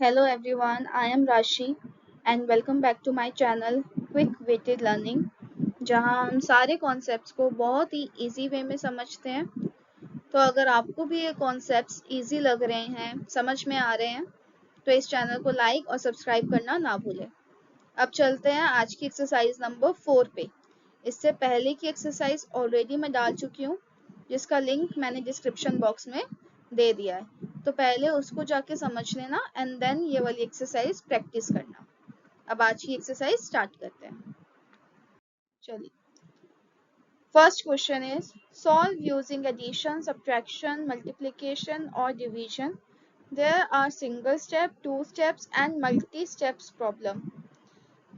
Hello everyone, I am Rashi and welcome back to my channel Quick Weighted Learning जहां हम सारे concepts को बहुत ही इजी वे में समझते हैं। तो अगर आपको भी ये कॉन्सेप्ट्स इजी लग रहे हैं, समझ में आ रहे हैं, तो इस चैनल को लाइक और सब्सक्राइब करना ना भूलें। अब चलते हैं आज की एक्सरसाइज नंबर 4 पे। इससे पहले की एक्सरसाइज ऑलरेडी मैं डाल चुकी हूँ, जिसका लिंक मैंने डिस्क्रिप्शन बॉक्स में दे दिया है। तो पहले उसको जाके समझ लेना एंड देन ये वाली एक्सरसाइज प्रैक्टिस करना। अब आज की एक्सरसाइज स्टार्ट करते हैं। चलिए, first question is solve using addition, subtraction, multiplication और division. There are single step, two steps and multi steps problem.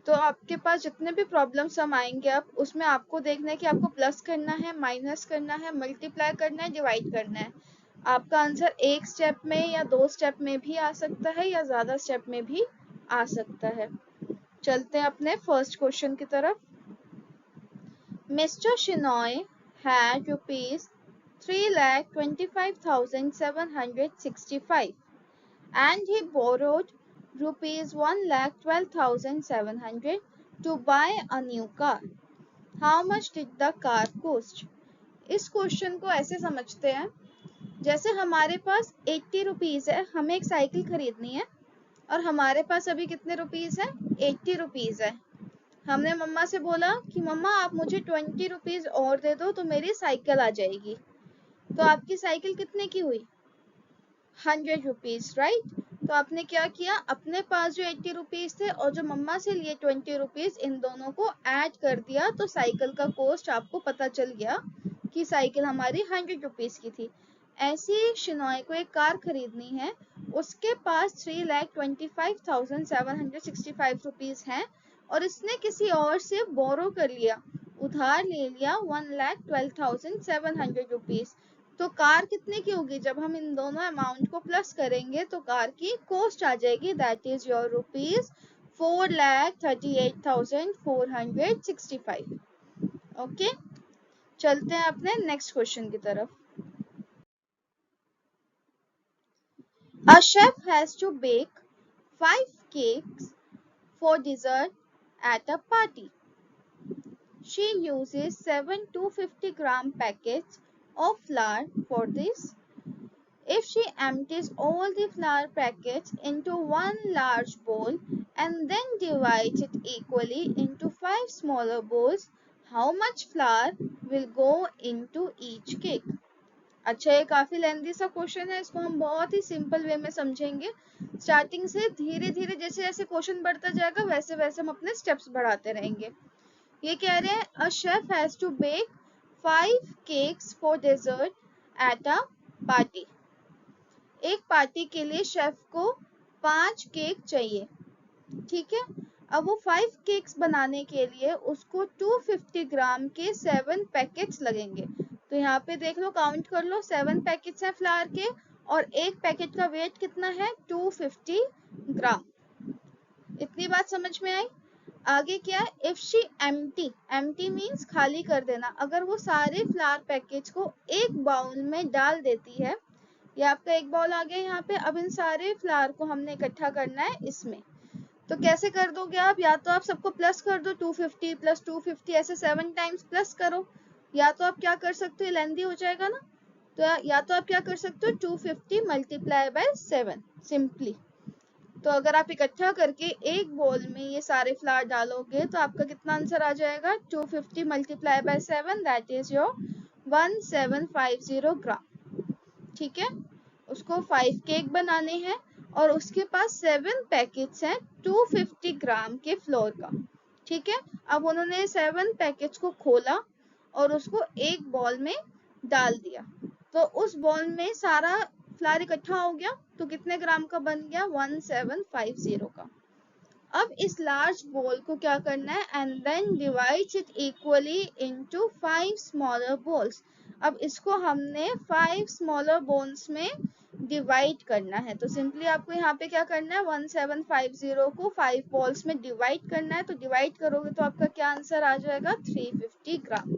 तो आपके पास जितने भी प्रॉब्लम्स हम आएंगे अब उसमें आपको देखना है कि आपको प्लस करना है, माइनस करना है, मल्टीप्लाई करना है, डिवाइड करना है। आपका आंसर एक स्टेप में या दो स्टेप में भी आ सकता है या ज्यादा स्टेप में भी आ सकता है। चलते हैं अपने फर्स्ट क्वेश्चन की तरफ। Mister Shinoy had rupees 3,25,765 and he borrowed rupees 1,12,700 to buy a new car. How much did the car cost? इस क्वेश्चन को ऐसे समझते हैं जैसे हमारे पास 80 रुपीज है, हमें एक साइकिल खरीदनी है और हमारे पास अभी कितने रुपीज है? 80 रुपीज है। हमने मम्मा से बोला कि मम्मा आप मुझे 20 रुपीज और दे दो तो मेरी साइकिल आ जाएगी। तो आपकी साइकिल कितने की हुई? 100 रुपीज, राइट। तो आपने क्या किया, अपने पास जो 80 रुपीज थे और जो मम्मा से लिए 20 रुपीज, इन दोनों को ऐड कर दिया तो साइकिल का कॉस्ट आपको पता चल गया कि साइकिल हमारी 100 रुपीज की थी। ऐसी शिनॉय को एक कार खरीदनी है, उसके पास 3,25,765 रुपीज हैं और इसने किसी और से बोरो कर लिया, उधार ले लिया 1,12,700 रुपीज। तो कार कितने की होगी? जब हम इन दोनों अमाउंट को प्लस करेंगे तो कार की कॉस्ट आ जाएगी, that is your rupees 4,38,465। Okay, चलते हैं अपने नेक्स्ट क्वेश्चन की तरफ। A chef has to bake 5 cakes for dessert at a party. She uses 7 250-gram packets of flour for this. If she empties all the flour packets into one large bowl and then divides it equally into 5 smaller bowls, how much flour will go into each cake? अच्छा, ये काफी lengthy सा question है, इसको हम बहुत ही simple way में समझेंगे। स्टार्टिंग से धीरे धीरे जैसे जैसे क्वेश्चन बढ़ता जाएगा वैसे वैसे हम अपने स्टेप्स बढ़ाते रहेंगे। ये कह रहे हैं a chef has to bake 5 cakes for dessert at a party. एक पार्टी के लिए शेफ को 5 केक चाहिए, ठीक है। अब वो 5 केक्स बनाने के लिए उसको 250 ग्राम के 7 पैकेट्स लगेंगे। तो यहाँ पे देख लो, काउंट कर लो, 7 पैकेट्स हैं फ्लावर के और एक पैकेट का वेट कितना है? 250 ग्राम। इतनी बात समझ में आई? आगे क्या है? इफ शी एम्प्टी मीन्स खाली कर देना। अगर वो सारे फ्लावर पैकेट्स को एक बाउल में डाल देती है, ये आपका एक बाउल आ गया यहाँ पे। अब इन सारे फ्लावर को हमने इकट्ठा करना है इसमें। तो कैसे कर दोगे आप? या तो आप सबको प्लस कर दो, 250 प्लस 250 ऐसे 7 टाइम्स प्लस करो, या तो आप क्या कर सकते हो, लेंथी हो जाएगा ना, तो या तो आप क्या कर सकते हो, 250 मल्टीप्लाई बाय 7 सिंपली। तो अगर आप इकट्ठा करके एक बोल में ये सारे फ्लावर डालोगे तो आपका कितना आंसर आ जाएगा? 250 multiply by 7, that is your 1750 ग्राम, ठीक है। उसको 5 केक बनाने हैं और उसके पास 7 पैकेट्स हैं 250 ग्राम के फ्लोर का, ठीक है। अब उन्होंने 7 पैकेट्स को खोला और उसको एक बॉल में डाल दिया, तो उस बॉल में सारा फ्लावर इकट्ठा हो गया। तो कितने ग्राम का बन गया? 1750 का। अब इस लार्ज बॉल को क्या करना है? And then divide it equally into 5 smaller balls. अब इसको हमने 5 स्मॉलर बॉल्स में डिवाइड करना है। तो सिंपली आपको यहाँ पे क्या करना है? 1750 को 5 बॉल्स में डिवाइड करना है। तो डिवाइड करोगे तो आपका क्या आंसर आ जाएगा? 350 gram.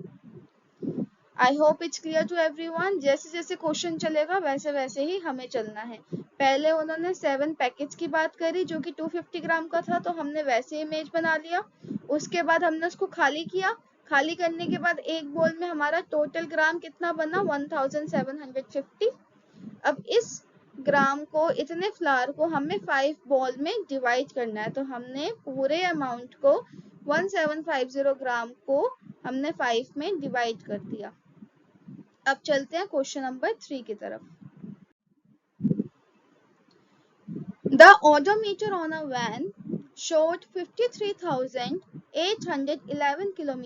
I hope it's clear to everyone. जैसे जैसे क्वेश्चन चलेगा वैसे वैसे ही हमें चलना है। पहले उन्होंने 7 पैकेज की बात करी जो कि 250 ग्राम का था, तो हमने वैसे इमेज बना लिया। उसके बाद हमने उसको खाली किया। खाली करने के बाद एक बॉल में हमारा टोटल ग्राम कितना बना, 1750। अब इस ग्राम को, इतने फ्लावर को हमें 5 बॉल में डिवाइड करना है। तो हमने पूरे अमाउंट को 1750 ग्राम को हमने 5 में डिवाइड कर दिया। अब चलते हैं क्वेश्चन नंबर 3 की तरफ। The odometer on a van showed 53,811 km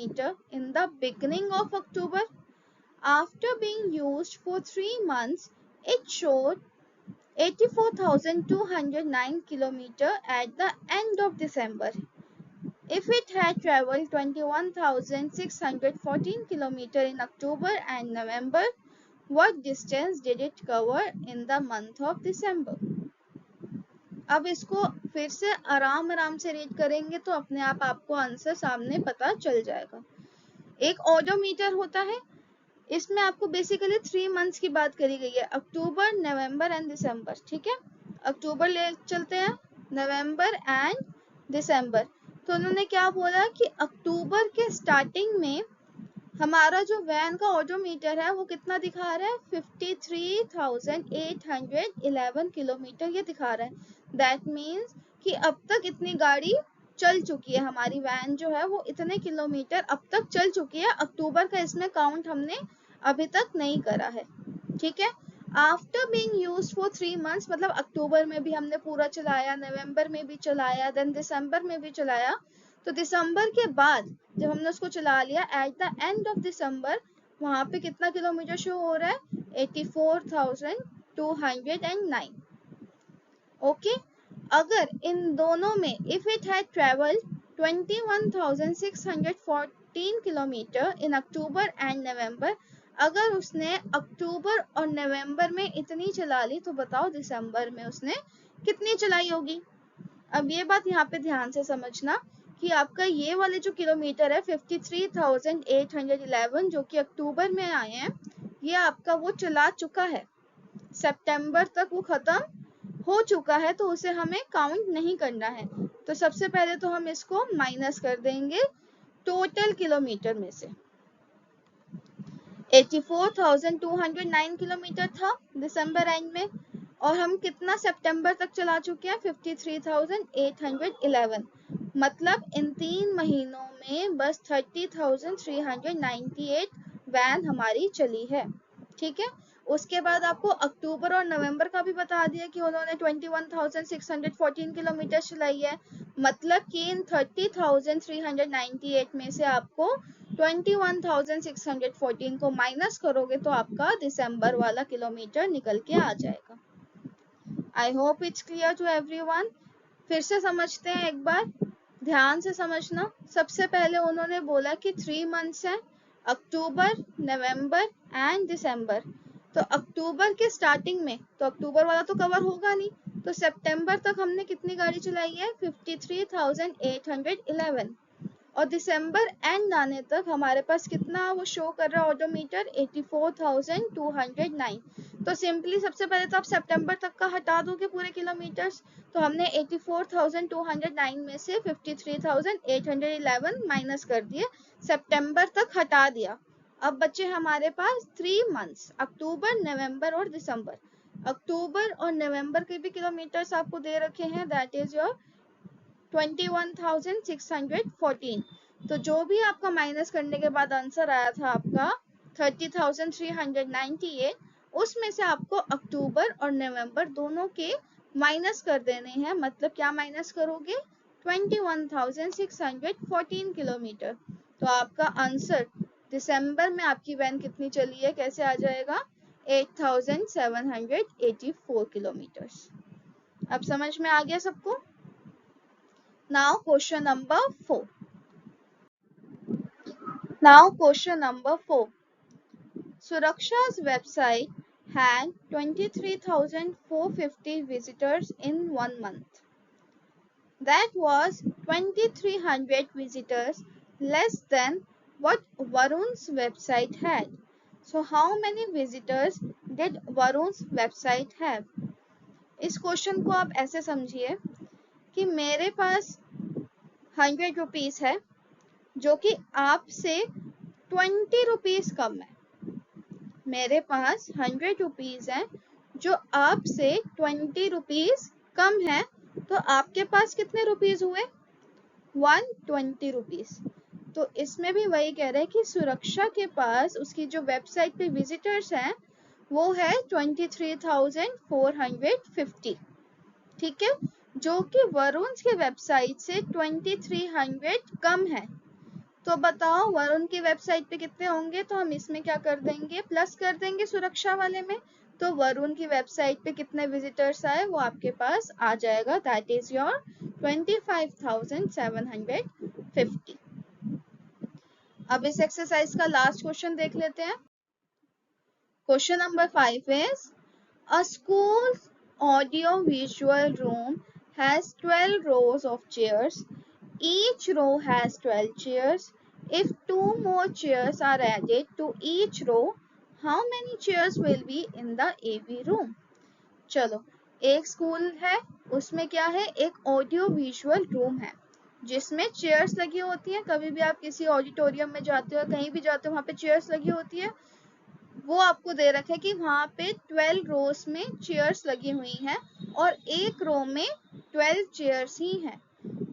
in the beginning of October. After being used for 3 months, it showed 84,209 km at the end of December. If it had traveled 21,614 km in October and November, what distance did it cover in the month of December? अब इसको फिर से आराम से read करेंगे तो अपने आप आपको आंसर सामने पता चल जाएगा। एक ओडोमीटर होता है, इसमें आपको बेसिकली 3 मंथ्स की बात करी गई है, अक्टूबर, नवंबर एंड दिसंबर। ठीक है, अक्टूबर ले चलते हैं, नवंबर एंड दिसंबर। तो उन्होंने क्या बोला कि अक्टूबर के स्टार्टिंग में हमारा जो वैन का ओडोमीटर है वो कितना दिखा रहा है, 53,811 किलोमीटर ये दिखा रहा है। दैट मीन्स कि अब तक इतनी गाड़ी चल चुकी है, हमारी वैन जो है वो इतने किलोमीटर अब तक चल चुकी है। अक्टूबर का इसमें काउंट हमने अभी तक नहीं करा है। ठीक है, after being used for 3 months, मतलब अक्टूबर में भी हमने पूरा चलाया, नवंबर में भी चलाया, देन दिसंबर में भी चलाया। तो दिसंबर के बाद जब हमने उसको चला लिया, at the end of December वहां पे कितना किलोमीटर शो हो रहा है, 84,209। ओके, अगर इन दोनों में if it had travelled 21,614 kilometre in October and November, अगर उसने अक्टूबर और नवंबर में इतनी चला ली तो बताओ दिसंबर में उसने कितनी चलाई होगी। अब ये बात यहाँ पे ध्यान से समझना कि आपका ये वाले जो किलोमीटर है 53,811 जो कि अक्टूबर में आए हैं, ये आपका वो चला चुका है, सितंबर तक वो खत्म हो चुका है, तो उसे हमें काउंट नहीं करना है। तो सबसे पहले तो हम इसको माइनस कर देंगे टोटल किलोमीटर में से। 84,209 किलोमीटर था दिसंबर एंड में, और हम कितना सितंबर तक चला चुके हैं, 53,811। मतलब इन 3 महीनों में बस 30,398 वैन हमारी चली है। ठीक है, उसके बाद आपको अक्टूबर और नवंबर का भी बता दिया कि उन्होंने 21,614 किलोमीटर चलाई है। मतलब कि इन 30,398 में से आपको 21,614 को माइनस करोगे तो आपका दिसंबर वाला किलोमीटर निकल के आ जाएगा। I hope it's clear to everyone. फिर से समझते हैं, एक बार ध्यान से समझना। सबसे पहले उन्होंने बोला कि 3 मंथ्स हैं, अक्टूबर, नवंबर एंड दिसंबर। तो अक्टूबर के स्टार्टिंग में तो अक्टूबर वाला तो कवर होगा नहीं, तो सितंबर तक हमने कितनी गाड़ी चलाई है, 53,811। और दिसंबर एंड आने तक हमारे पास कितना वो शो कर रहा है ओडोमीटर, 84,209। तो सिंपली सबसे पहले तो आप सितंबर तक का हटा दोगे पूरे किलोमीटर्स। तो हमने 84,209 में से 53,811 माइनस कर दिए, सितंबर तक हटा दिया। अब बचे हमारे पास 3 मंथ्स, अक्टूबर, नवंबर और दिसंबर। अक्टूबर और नवंबर के भी किलोमीटर्स आपको दे रखे हैं, दैट इज योर 21,614। तो जो भी आपका माइनस करने के बाद आंसर आया था आपका 30,398, उसमें से आपको अक्टूबर और नवंबर दोनों के माइनस कर देने हैं। मतलब क्या माइनस करोगे, 21,614 किलोमीटर। तो आपका आंसर दिसंबर में आपकी वैन कितनी चली है, कैसे आ जाएगा, 8,784 किलोमीटर्स। अब समझ में आ गया सबको। Now question number 4. Suraksha's website had 23,450 visitors in 1 month. That was 2,300 visitors less than what Varun's website had. So how many visitors did Varun's website have? इस क्वेश्चन को आप ऐसे समझिए कि मेरे पास 100 रुपीज है जो कि आपसे 20 रुपीज कम है। मेरे पास 100 रुपीज है जो आपसे 20 रुपीज कम है, तो आपके पास कितने रुपीज हुए? 120 रुपीज। तो इसमें भी वही कह रहे हैं कि सुरक्षा के पास उसकी जो वेबसाइट पे विजिटर्स हैं वो है 23,450, ठीक है, जो कि वरुण के वेबसाइट से 2300 कम है। तो बताओ वरुण की वेबसाइट पे कितने होंगे? तो हम इसमें क्या कर देंगे, प्लस कर देंगे सुरक्षा वाले में। तो वरुण की वेबसाइट पे कितने विजिटर्स आए वो आपके पास आ जाएगा, दैट इज योर 25,750। अब इस एक्सरसाइज का लास्ट क्वेश्चन देख लेते हैं। Question number 5 is a school's audio visual room has 12 rows of chairs. Each row has 12 chairs. If 2 more chairs are added to each row, how many chairs will be in the AV room? चलो, एक school है, उसमें क्या है, एक audio visual room है जिसमें chairs लगी होती हैं। कभी भी आप किसी ऑडिटोरियम में जाते हो, कहीं भी जाते हो, वहां पे चेयर्स लगी होती है। वो आपको दे रखा है कि वहां पे 12 रोज में चेयर्स लगी हुई हैं और एक रो में 12 चेयर्स ही हैं,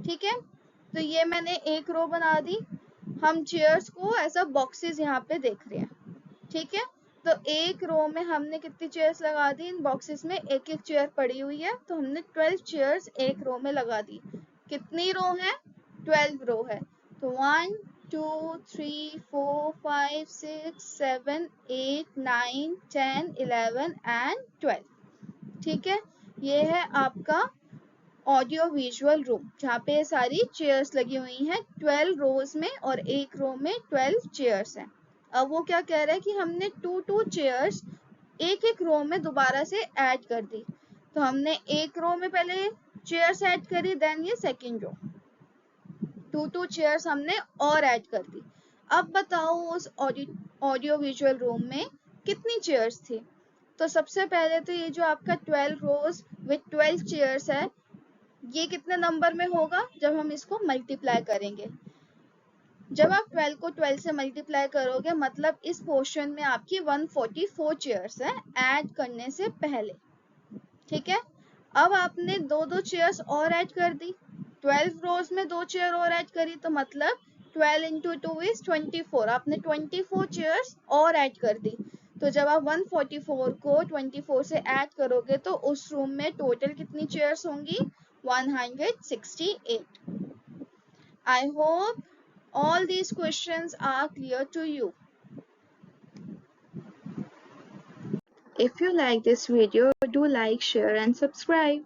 ठीक है। तो ये मैंने एक रो बना दी। हम चेयर्स को ऐसा बॉक्सेस यहाँ पे देख रहे हैं, ठीक है। तो एक रो में हमने कितनी चेयर्स लगा दी? इन बॉक्सेस में एक एक चेयर पड़ी हुई है, तो हमने 12 चेयर्स एक रो में लगा दी। कितनी रो है? 12 रो है। तो 1 2 3 4 5 6 7 8 9 10 11 एंड 12, ठीक है। ये है आपका ऑडियो विजुअल रूम जहाँ पे सारी चेयर्स लगी हुई हैं 12 रोज में और एक रो में 12 चेयर्स हैं। अब वो क्या कह रहा है कि हमने 2 चेयर्स एक एक रो में दोबारा से ऐड कर दी। तो हमने एक रो में पहले चेयर्स ऐड करी, देन ये सेकंड रो 2 चेयर्स हमने और ऐड कर दी। अब बताओ उस ऑडियो विजुअल रूम में कितनी चेयर्स थी? तो सबसे पहले तो ये जो आपका 12 रोज विथ 12 चेयर्स है, ये कितने नंबर में होगा जब हम इसको मल्टीप्लाई करेंगे? जब आप 12 को 12 से मल्टीप्लाई करोगे मतलब इस पोर्शन में आपकी 144 चेयर्स है ऐड करने से पहले, ठीक है। अब आपने दो चेयर्स और ऐड कर दी, 12 रोज में 2 चेयर और ऐड करी, तो मतलब 12 इंटू 2 इज 24। आपने 24 चेयर्स और ऐड कर दी। तो जब आप 144 को 24 से ऐड करोगे तो उस रूम में टोटल कितनी चेयर्स होंगी? 168। I hope all these questions are clear to you. If you like this video, do like, share and subscribe.